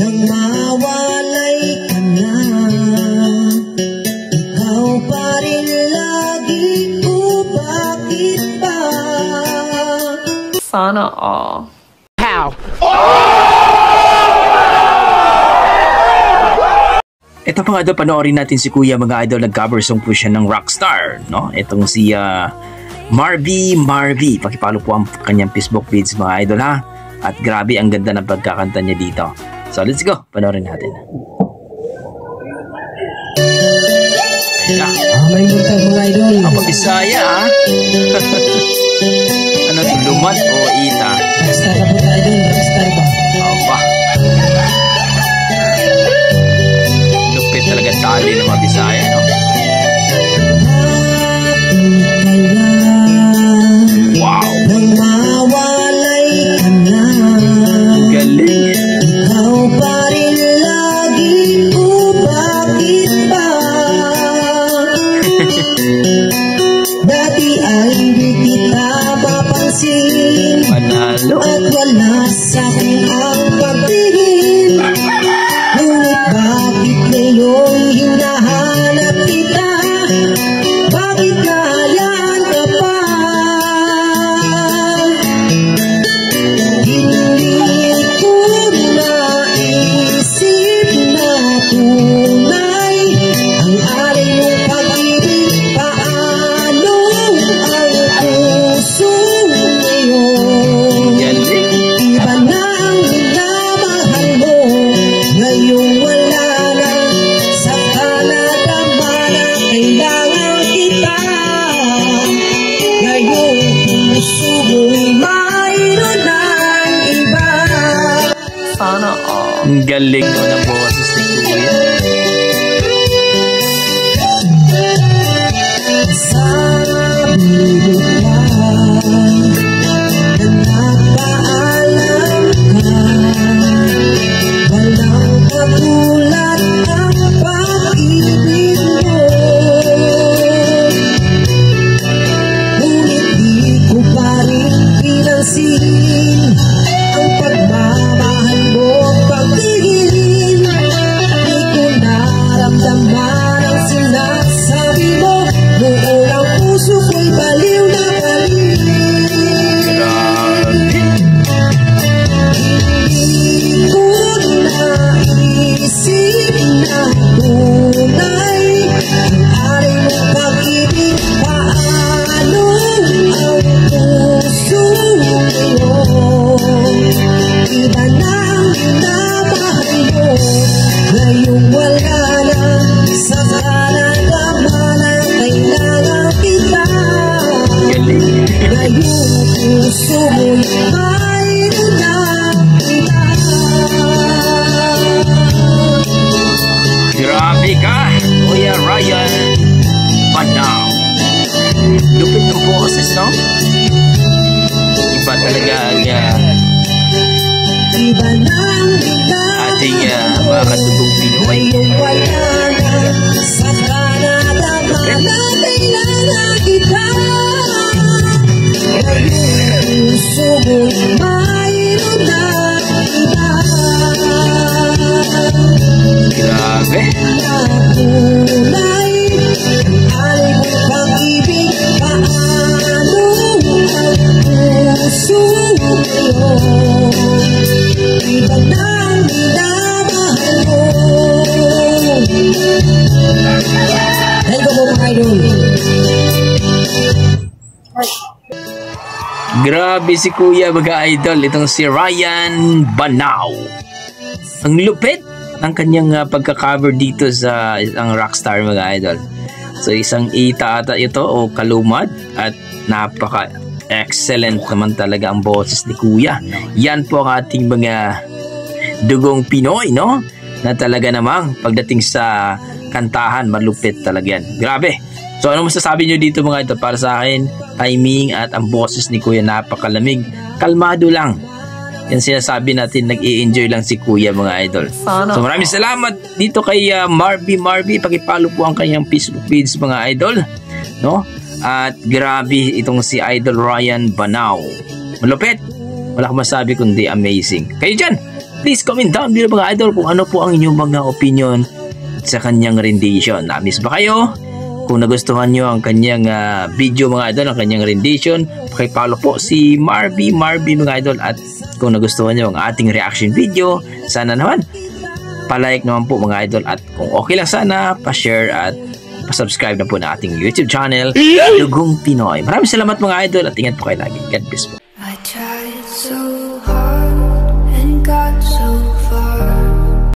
nang mawalay ka na. Ikaw pa rin lagi ko, bakit ba? Sana all. How? Ito pa nga daw, panoorin natin si Kuya mga idol. Nag-cover song po siya ng Rockstar, no? Itong si Marvy. Pakipalo po ang kanyang Facebook page mga idol, ha? At grabe, ang ganda ng pagkakanta niya dito. So let's go, panoorin natin. May buntag mga idol. Ang Bisaya, ha? Ano ito, lumat o ita? Rockstar na po tayo idol, rockstar ba? Aba. Lupit talaga tali ng mga Bisaya, no? Wow! Nang mawalay ka na. Galing. Ikaw pa rin lagi ko, bakit ba? Dati ay hindi kita mapansin, Panalo. at wala sa'kin ang pagtingin. Ngunit bakit ngayon hinahanap kita? Bakit nahayaan ka pa? Hindi ko naisip na tunay ang alay mong pag-ibig. Paano ang puso ngayon? Galing. Iba na ang minamahal mo, ngayong wala na. Saka nadama na kailangan kita. Ngayong puso mo'y mayroon ng iba. Sana all. Ang galing no, ng boses ni Kuya. Sabi mo lang na napaalam ka, walang katulad ang pag-ibig mo. Ngunit di ko pa rin pinansin ang pagmamahal mo, pag-ibig. Di ko naramdaman ang sinasabi mo. Noon ang puso ko'y baliw na baliw. Hindi ko naisip na tunay ang alay mong pag-ibig. Paano ang puso ngayon? Iba na ang minamahal mo, ngayong wala na. Saka nadama na kailangan kita. Galing. Ngayong puso mo'y mayroon na iba. Grabe ka, Kuya Ryan Banao. Lupit ng boses, no? Iba talaga ang Iba na ang minamahal ating mga katutong Pinoy. ngayong wala na. Saka nadama na kailangan kita. Ngayong puso mo'y mayroon na iba. Grabe. Nakulay ang alay mong pag-ibig. Paano ang puso ngayon? Iba na ang minamahal mo. Thank you po mga idol. Grabe si Kuya mga idol. Itong si Ryan Banao. Ang lupit ng kanyang pagka-cover dito sa isang Rockstar mga idol. So isang ita ata ito o kalumad at napaka-excellent naman talaga ang boses ni Kuya. Yan po ang ating mga dugong Pinoy, no? Na talaga namang pagdating sa kantahan, malupit talaga yan. Grabe! So ano masasabi nyo dito mga ito? Para sa akin, timing at ang boses ni Kuya napakalamig. Kalmado lang. Yan sinasabi natin, nag-i-enjoy lang si Kuya mga idol. So maraming salamat dito kay Marvy. Pakipalo po ang kanyang Facebook page mga idol, no? At grabe itong si Idol Ryan Banao. Malupit. Wala akong masabi kundi amazing. Kayo dyan, Please comment down below mga idol kung ano po ang inyong mga opinion sa kanyang rendition. Na-miss ba kayo? Kung nagustuhan nyo ang kanyang video mga idol, ang kanyang rendition, pakipollow po si Marby mga idol. At kung nagustuhan nyo ang ating reaction video, sana naman palike naman po mga idol. At kung okay lang sana, pa-share at pa-subscribe na po na ating YouTube channel, Dugong Pinoy. Maraming salamat mga idol at ingat po kayo lagi. God bless po.